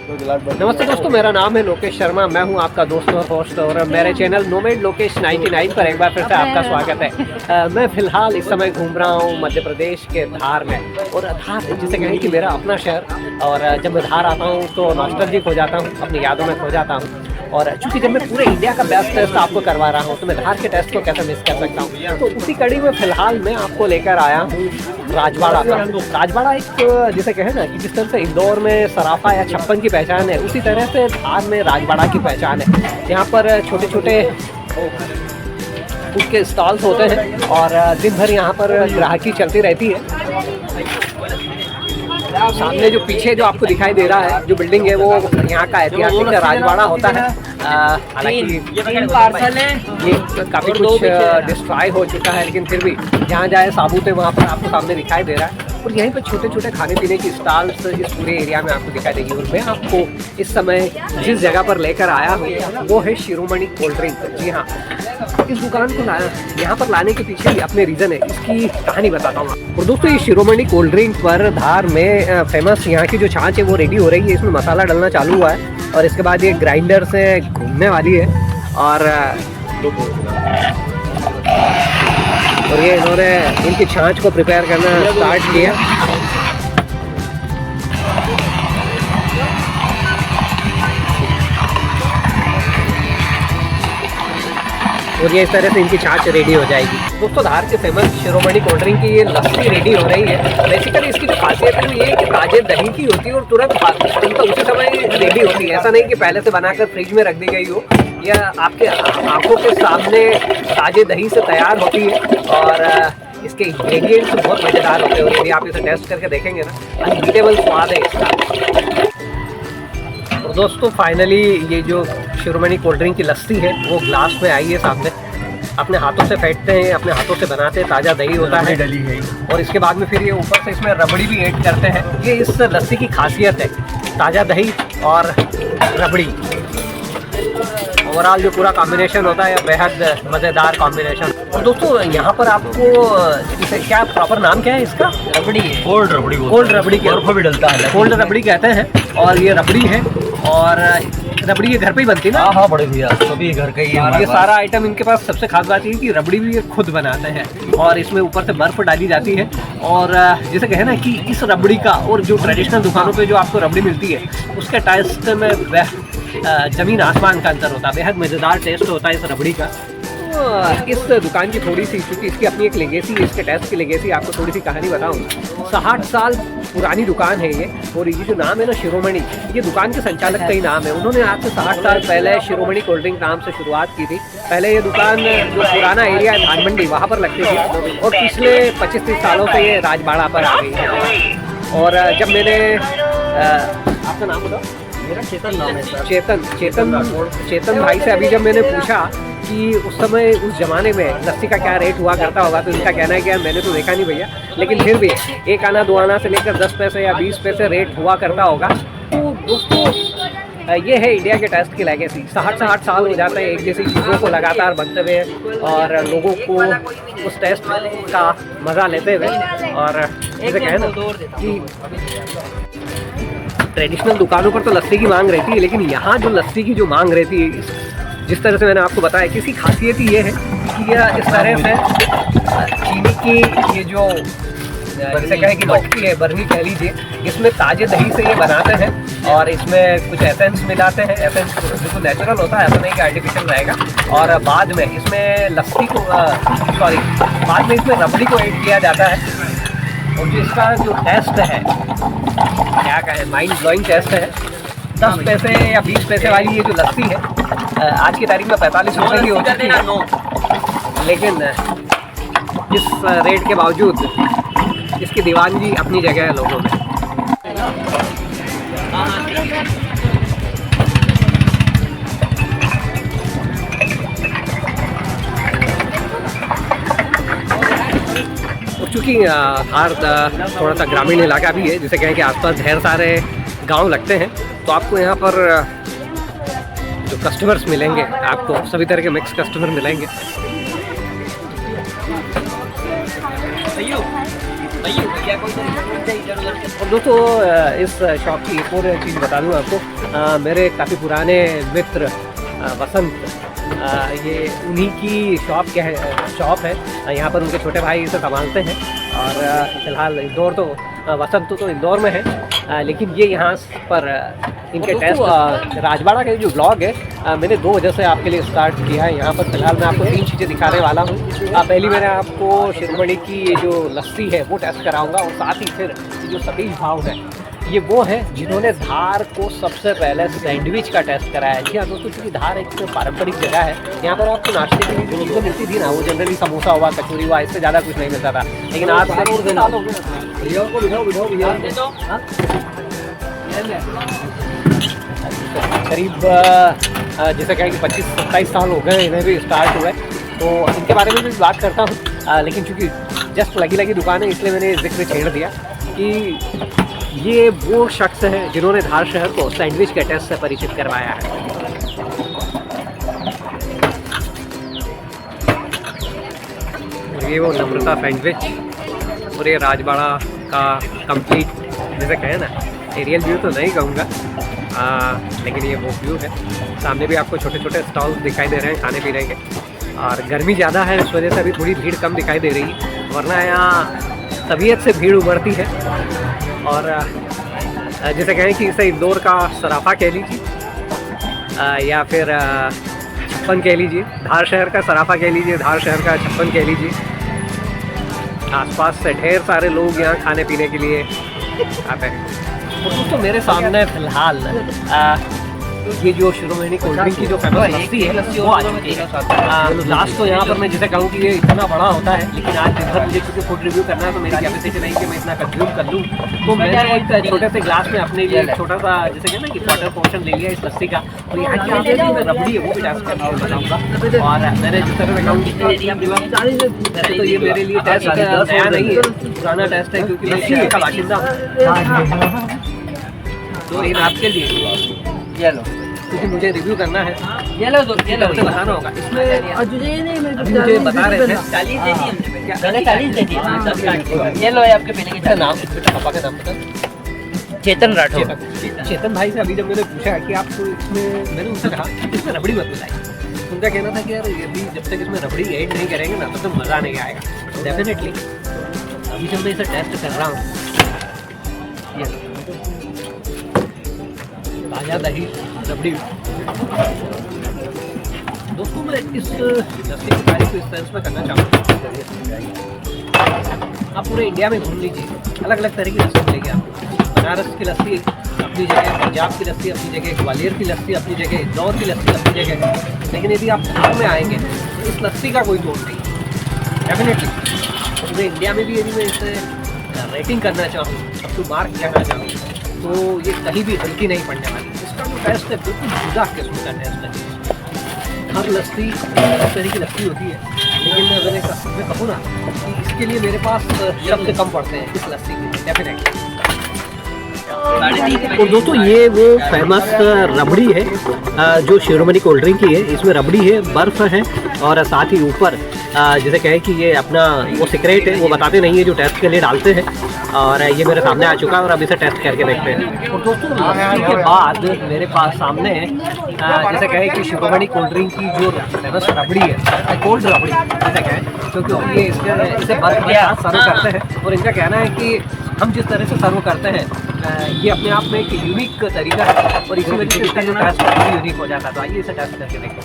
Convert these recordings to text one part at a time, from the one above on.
नमस्ते दोस्तों, मेरा नाम है लोकेश शर्मा। मैं हूं आपका दोस्त और होस्ट, और मेरे चैनल नोमैड लोकेश 99 पर एक बार फिर से आपका स्वागत है। मैं फ़िलहाल इस समय घूम रहा हूं मध्य प्रदेश के धार में। और धार जिसे कहें कि मेरा अपना शहर, और जब मैं धार आता हूं तो नॉस्टैल्जिक हो जाता हूं, अपनी यादों में खो जाता हूं। और चूँकि जब मैं पूरे इंडिया का बेस्ट टेस्ट आपको करवा रहा हूँ तो मैं धार के टेस्ट को कैसे मिस कर सकता हूँ। तो उसी कड़ी में फ़िलहाल मैं आपको लेकर आया हूँ राजवाड़ा का। राजवाड़ा एक जिसे कहें ना कि जिस तरह से इंदौर में सराफा या छप्पन की पहचान है, उसी तरह से धार में राजवाड़ा की पहचान है। यहाँ पर छोटे छोटे फूड के स्टॉल्स होते हैं और दिन भर यहाँ पर ग्राहकी चलती रहती है। सामने जो पीछे जो आपको दिखाई दे रहा है, जो बिल्डिंग है, वो यहाँ का ऐतिहासिक राजवाड़ा होता है। हालांकि ये काफ़ी कुछ डिस्ट्रॉय हो चुका है, लेकिन फिर भी जहाँ जाए साबूत है वहाँ पर आपको सामने दिखाई दे रहा है। और यहीं पर छोटे छोटे खाने पीने की स्टॉल्स इस पूरे एरिया में आपको दिखाई देगी। और मैं आपको इस समय जिस जगह पर लेकर आया हूँ वो है शिरोमणि कोल्ड ड्रिंक। जी हाँ, इस दुकान को यहाँ पर लाने के पीछे भी अपने रीज़न है, इसकी कहानी बताता हूँ। और दोस्तों, ये शिरोमणि कोल्ड ड्रिंक पर धार में फेमस यहाँ की जो छाछ है वो रेडी हो रही है। इसमें मसाला डलना चालू हुआ है और इसके बाद ये ग्राइंडर से घूमने वाली है। और ये इन्होंने इनकी छाछ को प्रिपेयर करना स्टार्ट किया। और ये इस तरह से इनकी छाछ रेडी हो जाएगी। दोस्तों, धार के फेमस शिरोमणि कोल्ड ड्रिंक की ये लस्सी रेडी हो रही है। बेसिकली इसकी जो खासियत है वो ये कि ताजे दही की होती है और तुरंत उसी समय रेडी होती है। ऐसा नहीं कि पहले से बनाकर फ्रिज में रख दी गई हो, यह आपके आंखों के सामने ताजे दही से तैयार होती है। और इसके इंग्रेडिएंट्स बहुत मज़ेदार होते हैं। यदि आप इसे टेस्ट करके देखेंगे ना, अनबीटेबल स्वाद है इसका। तो दोस्तों, फाइनली ये जो शिरोमणि कोल्ड ड्रिंक की लस्सी है वो ग्लास में आई है सामने। अपने हाथों से फेंटते हैं, अपने हाथों से बनाते हैं, ताज़ा दही होता है डली है। और इसके बाद में फिर ये ऊपर से इसमें रबड़ी भी ऐड करते हैं। ये इस लस्सी की खासियत है, ताज़ा दही और रबड़ी। ओवरऑल जो पूरा कॉम्बिनेशन होता है बेहद मज़ेदार कॉम्बिनेशन। और दोस्तों, यहाँ पर आपको इसे क्या प्रॉपर नाम क्या है इसका? रबड़ी है, कोल्ड रबड़ी। कोल्ड रबड़ी के भी डलता है, कोल्ड रबड़ी कहते हैं। और ये रबड़ी है, और रबड़ी ये घर पे ही बनती है ना? हाँ, बड़े भैया सभी घर का ही है। ये सारा आइटम इनके पास सबसे खास बात ये है कि रबड़ी भी ये खुद बनाते हैं और इसमें ऊपर से बर्फ़ डाली जाती है। और जैसे कहे ना कि इस रबड़ी का और जो ट्रेडिशनल दुकानों पे जो आपको रबड़ी मिलती है उसके टेस्ट में ज़मीन आसमान का अंतर होता है। बेहद मज़ेदार टेस्ट होता है इस रबड़ी का। इस दुकान की थोड़ी सी, क्योंकि इसकी अपनी एक लेगेसी है, इसके टेस्ट की लेगेसी, आपको थोड़ी सी कहानी बताऊँ। 60 साल पुरानी दुकान है ये। और ये जो नाम है ना शिरोमणि, ये दुकान के संचालक का ही नाम है। उन्होंने आज से 60 साल पहले शिरोमणि कोल्ड ड्रिंक नाम से शुरुआत की थी। पहले ये दुकान जो पुराना एरिया है धान मंडी, वहाँ पर लगती थी। और पिछले 25-30 सालों से ये राजवाड़ा पर आ गई है। और जब मैंने आपका नाम बताओ? मेरा चेतन नाम है सर। चेतन भाई से अभी जब मैंने पूछा कि उस समय उस ज़माने में लस्सी का क्या रेट हुआ करता होगा, तो इनका कहना है कि मैंने तो देखा नहीं भैया, लेकिन फिर भी 1 आना 2 आना से लेकर 10 पैसे या 20 पैसे रेट हुआ करता होगा। तो दोस्तों, ये है इंडिया के टेस्ट की लेगेसी। 60 साल हो जाता है एक जैसी चीज़ों को लगातार बनते हुए और लोगों को उस टेस्ट का मज़ा लेते हुए। और जैसे कहें ना कि ट्रेडिशनल दुकानों पर तो लस्सी की मांग रहती है, लेकिन यहाँ जो लस्सी की जो मांग रहती है, जिस तरह से मैंने आपको बताया कि इसकी खासियत ही ये है कि यह इस तरह से चीनी की ये जो जैसे कहें कि मटकी है, बरनी कह लीजिए, इसमें ताजे दही से ये बनाते हैं। और इसमें कुछ एसेंस मिलाते हैं। एसेंस बिल्कुल नेचुरल होता है, ऐसा नहीं कि आर्टिफिशियल रहेगा। और बाद में इसमें लस्सी को बाद में इसमें रबड़ी को ऐड किया जाता है। और जो इसका जो टेस्ट है, क्या कहें, माइंड ब्लोइंग टेस्ट है। 10 पैसे या 20 पैसे वाली ये जो लस्सी है आज की तारीख में 45 रुपये की हो चुकी है। लेकिन इस रेट के बावजूद इसकी दीवानगी अपनी जगह है लोगों में। और चूँकि धार थोड़ा सा ग्रामीण इलाका भी है, जिसे कहें कि आसपास ढेर सारे गांव लगते हैं, तो आपको यहाँ पर जो कस्टमर्स मिलेंगे, आपको सभी तरह के मिक्स कस्टमर मिलेंगे। और दोस्तों इस शॉप की एक और चीज़ बता दूँ आपको, मेरे काफ़ी पुराने मित्र वसंत, ये उन्हीं की शॉप है। यहाँ पर उनके छोटे भाई इसे संभालते हैं। और फिलहाल इंदौर तो वसंत तो इंदौर में है, लेकिन ये यहाँ पर इनके टेस्ट राजवाड़ा का जो ब्लॉग है मैंने 2 वजह से आपके लिए स्टार्ट किया है। यहाँ पर फिलहाल मैं आपको 3 चीज़ें दिखाने वाला हूँ। पहली मैंने आपको शिरोमणि की ये जो लस्सी है वो टेस्ट कराऊंगा, और साथ ही फिर ये जो सतीश भाव है ये वो है जिन्होंने धार को सबसे पहले सैंडविच का टेस्ट कराया है। जी हाँ दोस्तों, क्योंकि धार एक पारंपरिक जगह है, यहाँ पर आपको नाश्ते के लिए जो चीज़ें मिलती थी ना वो जनरली समोसा हुआ, कचौरी हुआ, इससे ज़्यादा कुछ नहीं मिलता था। लेकिन आज करीब जैसे कहें कि 25-27 साल हो गए इन्हें भी स्टार्ट हुआ है, तो इनके बारे में भी बात करता हूँ। लेकिन चूँकि जस्ट लगी दुकान है इसलिए मैंने जिक्र छेड़ दिया कि ये वो शख्स है जिन्होंने धार शहर को सैंडविच के टेस्ट से परिचित करवाया है। ये वो नम्रता सैंडविच और ये राजवाड़ा का कंप्लीट जैसे कहें ना एरियल व्यू तो नहीं कहूँगा, लेकिन ये वो व्यू है। सामने भी आपको छोटे छोटे स्टॉल्स दिखाई दे रहे हैं खाने पीने के, और गर्मी ज़्यादा है इस वजह से अभी थोड़ी भीड़ कम दिखाई दे रही है, वरना यहाँ तबीयत से भीड़ उमड़ती है। और जैसे कहें कि इसे इंदौर का सराफा कह लीजिए या फिर छप्पन कह लीजिए, धार शहर का सराफा कह लीजिए, धार शहर का छप्पन कह लीजिए। आसपास से ढेर सारे लोग यहाँ खाने पीने के लिए आते हैं। तो दोस्तों मेरे सामने फिलहाल ये जो शिरोमणि कोल्ड ड्रिंक की जो फेमस लस्सी है वो आ चुकी है। लास्ट तो यहाँ पर मैं जिसे कहूँ कि ये इतना बड़ा होता है, लेकिन आज दिन भर मुझे क्योंकि फूड रिव्यू करना है तो मेरी कैपेसिटी नहीं कि मैं इतना कंज्यूम कर लूँ, तो मैंने एक छोटे से ग्लास में अपने लिए छोटा सा जैसे कहना कि क्वार्टर पोर्शन ले लिया इस लस्सी का। तो यहाँ की आगे जो रबड़ी है वो भी टेस्ट करके बताऊँगा। और मैंने जिस तरह से कहूँ कि तो ये मेरे लिए टेस्ट नया नहीं है, पुराना टेस्ट है, क्योंकि मैं शहर का बाशिंदा हूँ। तो इन आपके लिए ये लो, क्योंकि मुझे रिव्यू करना है, ये लो बताना होगा। इसमें मुझे बता रहे थे 40 दे दिए, 40 दे दिए। ये लो आपके पहले के नाम, पापा का नाम पता? चेतन राठौर। चेतन भाई से अभी जब मैंने पूछा कि आपको इसमें, मैंने उनसे कहा इसमें रबड़ी मत बताइए। उनका कहना था कि यार यदि जब तक इसमें रबड़ी ऐड नहीं करेंगे ना तो मज़ा नहीं आएगा। डेफिनेटली अभी जब मैं इसे टेस्ट कर रहा हूँ, ताजा दही रबड़ी। दोस्तों मैं इस लस्सी की तारीफ इस तरह में करना चाहूँगा, आप पूरे इंडिया में घूम लीजिए, अलग अलग तरह की लस्सी मिलेगी आपको। बनारस की लस्सी अपनी जगह, पंजाब की लस्सी अपनी जगह, ग्वालियर की लस्सी अपनी जगह, इंदौर की लस्सी अपनी जगह। लेकिन यदि आप धार में आएंगे तो इस लस्सी का कोई तोड़ नहीं। डेफिनेटली पूरे इंडिया में भी यदि मैं इसे रेटिंग करना चाहूँ, अब टू मार्क कहना चाहूँ, तो ये कहीं भी हल्की नहीं पड़ने वाली। इसका जो टेस्ट है बिल्कुल जुदा किस्म का टेस्ट है। हर लस्सी इस तरह की लस्सी होती है, लेकिन मैं कहूँ ना कि इसके लिए मेरे पास शब्द कम पड़ते हैं इस लस्सी के, डेफिनेटली। और दोस्तों ये वो फेमस रबड़ी है जो शिरोमणि कोल्ड ड्रिंक की है। इसमें रबड़ी है, बर्फ़ है, और साथ ही ऊपर जैसे कहें कि ये अपना वो सीक्रेट है, वो बताते नहीं है, जो टेस्ट के लिए डालते हैं। और ये मेरे सामने आ चुका है और अभी से टेस्ट करके देखते हैं। और दोस्तों लस्सी के बाद मेरे पास सामने जैसे कहें कि शिरोमणि कोल्ड ड्रिंक की जो फेमस रबड़ी है, कोल्ड रबड़ी जैसे कहें, क्योंकि ये इसे बर्फ के साथ सर्व करते हैं। और इनका कहना है कि हम जिस तरह से सर्व करते हैं ये अपने आप में एक यूनिक तरीका है, और इसी वजह से इसका जो टेस्ट है यूनिक हो जाता है। तो आइए इसे टेस्ट करके देखें।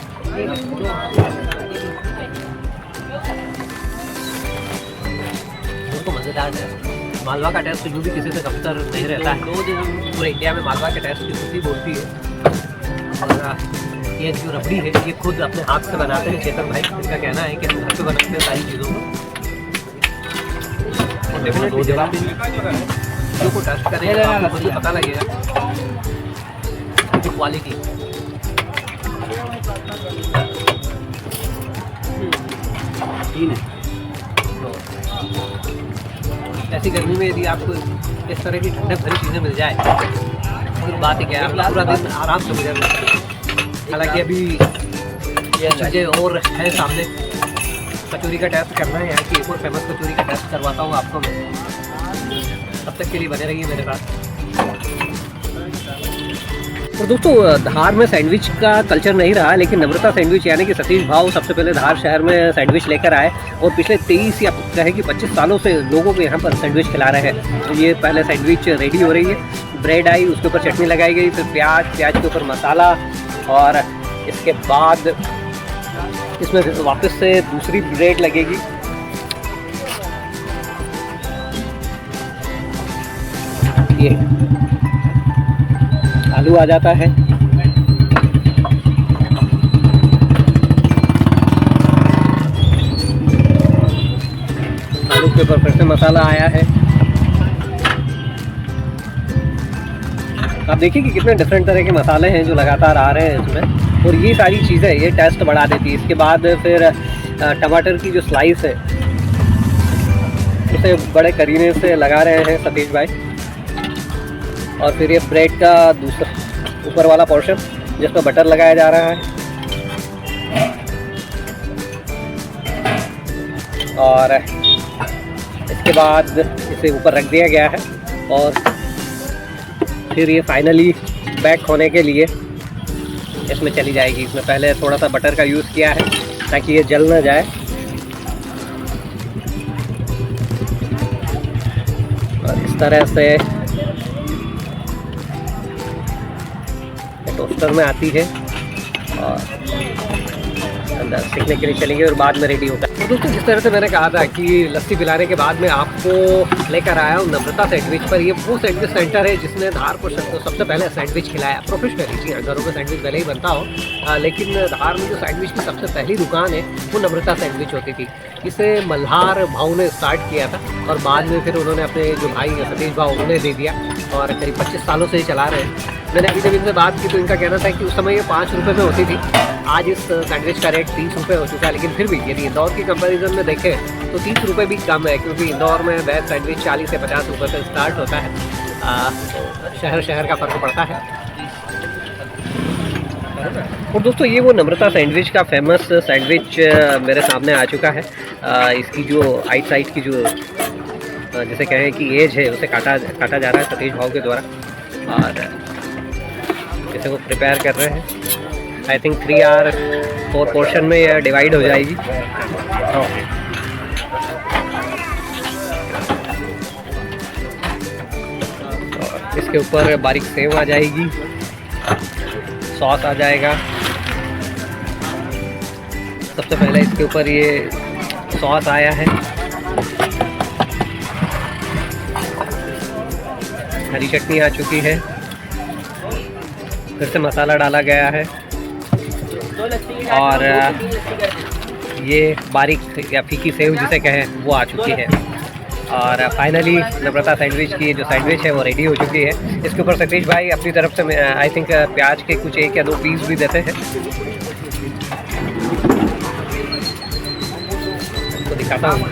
तो मज़ेदार है। मालवा का टेस्ट जो भी किसी से कमतर नहीं रहता है। पूरे इंडिया में मालवा के टेस्ट की खुशी बोलती है। और ये जो रबड़ी है ये खुद अपने हाथ से बनाते हैं चेतन भाई। इनका कहना है कि हम घर पे बनाते हैं सारी चीज़ों को। और डेफिनेटली जब आप इन चीज़ों को टेस्ट करेंगे आपको मुझे पता लगेगा कि क्वालिटी ऐसी गर्मी में यदि आपको इस तरह की ठंडक भरी चीज़ें मिल जाए तो बात ही क्या है, आप पूरा दिन आराम से गुजर सकते हैं। हालांकि अभी ये चीज़ें और है सामने। कचौरी का टेस्ट करना है, यहाँ की एक और फेमस कचौरी का टेस्ट करवाता हूँ आपको मैं। तब तक के लिए बने रहिए मेरे साथ। और दोस्तों, धार में सैंडविच का कल्चर नहीं रहा, लेकिन नम्रता सैंडविच यानी कि सतीश भाव सबसे पहले धार शहर में सैंडविच लेकर आए और पिछले 23 या कहे कि 25 सालों से लोगों को यहाँ पर सैंडविच खिला रहे हैं। तो ये पहले सैंडविच रेडी हो रही है, ब्रेड आई, उसके ऊपर चटनी लगाई गई, फिर प्याज के ऊपर मसाला, और इसके बाद इसमें वापस से दूसरी ब्रेड लगेगी। ये आलू आ जाता है, आलू के ऊपर फिर से मसाला आया है। आप देखिए कि कितने डिफरेंट तरह के मसाले हैं जो लगातार आ रहे हैं इसमें, और ये सारी चीज़ें ये टेस्ट बढ़ा देती है। इसके बाद फिर टमाटर की जो स्लाइस है उसे बड़े करीने से लगा रहे हैं सतीश भाई, और फिर ये ब्रेड का दूसरा ऊपर वाला पोर्शन जिसमें बटर लगाया जा रहा है, और इसके बाद इसे ऊपर रख दिया गया है, और फिर ये फाइनली बैक होने के लिए इसमें चली जाएगी। इसमें पहले थोड़ा सा बटर का यूज़ किया है ताकि ये जल ना जाए, और इस तरह से टोस्टर में आती है और अंदर सीखने के लिए चलेंगे और बाद में रेडी होता है। तो दोस्तों, जिस तरह से मैंने कहा था कि लस्सी पिलाने के बाद मैं आपको लेकर आया हूँ नम्रता सैंडविच पर। ये वो सैंडविच सेंटर है जिसने धार को सबसे पहले सैंडविच खिलाया प्रोफेशनली। जी, घरों में सैंडविच पहले ही बनता हो, लेकिन धार में जो सैंडविच की सबसे पहली दुकान है वो नम्रता सैंडविच होती थी। इसे मल्हार भाऊ ने स्टार्ट किया था, और बाद में फिर उन्होंने अपने जो भाई सतीश भाऊ उन्हें दे दिया, और करीब 25 सालों से ही चला रहे हैं। मैंने अभी जब इनसे बात की तो इनका कहना था कि उस समय ये 5 रुपये में होती थी, आज इस सैंडविच का रेट 30 रुपये हो चुका है। लेकिन फिर भी यदि इंदौर की कंपैरिजन में देखें तो 30 रुपये भी कम है, क्योंकि इंदौर में वेज सैंडविच 40 से 50 रुपये से स्टार्ट होता है। तो शहर का फ़र्क पड़ता है। और दोस्तों, ये वो नम्रता सैंडविच का फेमस सैंडविच मेरे सामने आ चुका है। इसकी जो आइट साइड की जो जिसे कहें कि एज है उसे काटा जा रहा है सतीश भाव के द्वारा, और इसे वो प्रिपेयर कर रहे हैं। आई थिंक 3 और 4 पोर्शन में यह डिवाइड हो जाएगी। इसके ऊपर बारीक सेव आ जाएगी, सॉस आ जाएगा। सबसे पहले इसके ऊपर ये सॉस आया है, हरी चटनी आ चुकी है, फिर से मसाला डाला गया है, और ये बारीक या फीकी सेव जिसे कहें वो आ चुकी है। और फाइनली नम्रता सैंडविच की जो सैंडविच है वो रेडी हो चुकी है। इसके ऊपर सतीश भाई अपनी तरफ से आई थिंक प्याज के कुछ 1 या 2 पीस भी देते हैं। तो दिखाता हूँ,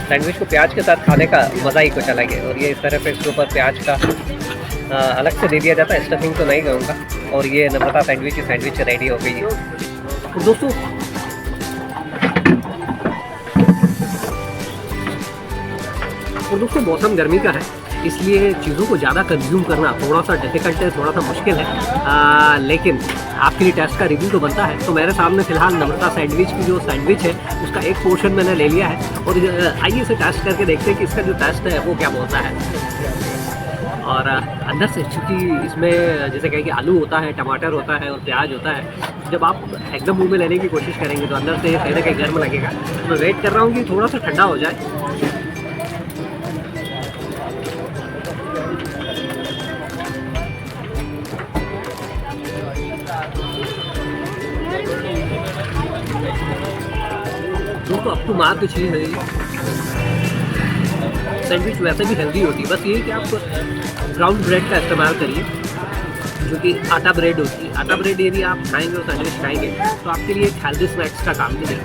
सैंडविच को प्याज के साथ खाने का मज़ा ही कुछ अलग है। और ये इस तरह से इसके ऊपर प्याज का अलग से दे दिया जाता है, स्टफिंग तो नहीं कहूँगा। और ये नम्रता सैंडविच की सैंडविच रेडी हो गई है। और दोस्तों मौसम गर्मी का है, इसलिए चीज़ों को ज़्यादा कंज्यूम करना थोड़ा सा डिफिकल्ट है, थोड़ा सा मुश्किल है, लेकिन आपके लिए टेस्ट का रिव्यू तो बनता है। तो मेरे सामने फ़िलहाल नम्रता सैंडविच की जो सैंडविच है उसका एक पोर्शन मैंने ले लिया है, और आइए इसे टेस्ट करके देखते हैं कि इसका जो टेस्ट है वो क्या बोलता है। और अंदर से चूँकि इसमें जैसे कहें कि आलू होता है, टमाटर होता है और प्याज होता है, जब आप एकदम मुंह में लेने की कोशिश करेंगे तो अंदर से कहीं ना कहीं गर्म लगेगा। मैं वेट कर रहा हूँ कि थोड़ा सा ठंडा हो जाए। दोस्तों, अब तो मार तो चीज़ है, सैंडविच वैसे भी हेल्दी होती है, बस यही कि आप ब्राउन ब्रेड का इस्तेमाल करिए, जो कि आटा ब्रेड होती है। आटा ब्रेड यदि आप खाएंगे और सैंडविच खाएंगे तो आपके लिए एक हेल्दी स्नैक्स का काम करेगा।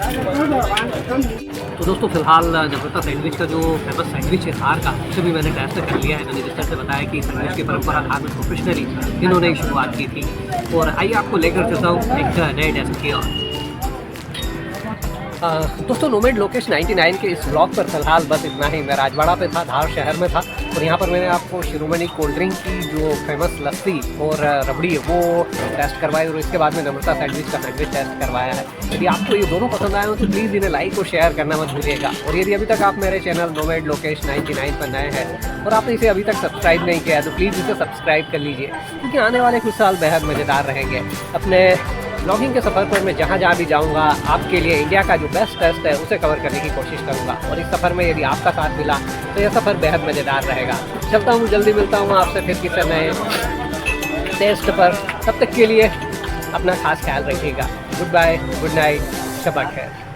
तो दोस्तों फिलहाल नम्रता सैंडविच का जो फेमस सैंडविच है हार का, उसे भी मैंने टेस्ट कर लिया है। मैंने जिस तरह से बताया कि सैंडविच की परंपरा हार में प्रोफेशनली इन्होंने ही शुरुआत की थी। और आइए आपको लेकर चलता हूँ एक नए डेस्क की ओर। दोस्तों नोमैड लोकेश 99 के इस ब्लॉग पर फिलहाल बस इतना ही। मैं राजवाड़ा पे था, धार शहर में था, और यहाँ पर मैंने आपको शिरोमणि कोल्ड ड्रिंक की जो फेमस लस्सी और रबड़ी है वो टेस्ट करवाई, और इसके बाद में नम्रता सैंडविच का सैंडविच टेस्ट करवाया है। यदि आपको ये दोनों पसंद आए हो तो प्लीज़ इन्हें लाइक और शेयर करना मत भूलिएगा। और यदि अभी तक आप मेरे चैनल नोमैड लोकेश 99 पर नए हैं और आपने इसे अभी तक सब्सक्राइब नहीं किया है तो प्लीज़ इसे सब्सक्राइब कर लीजिए, क्योंकि आने वाले कुछ साल बेहद मज़ेदार रहेंगे। अपने ब्लॉगिंग के सफ़र पर मैं जहाँ जहाँ भी जाऊँगा आपके लिए इंडिया का जो बेस्ट टेस्ट है उसे कवर करने की कोशिश करूँगा। और इस सफ़र में यदि आपका साथ मिला तो यह सफ़र बेहद मज़ेदार रहेगा। चलता हूँ, जल्दी मिलता हूँ आपसे फिर किसी नए टेस्ट पर। तब तक के लिए अपना खास ख्याल रखिएगा। गुड बाय, गुड नाइट, शब खैर।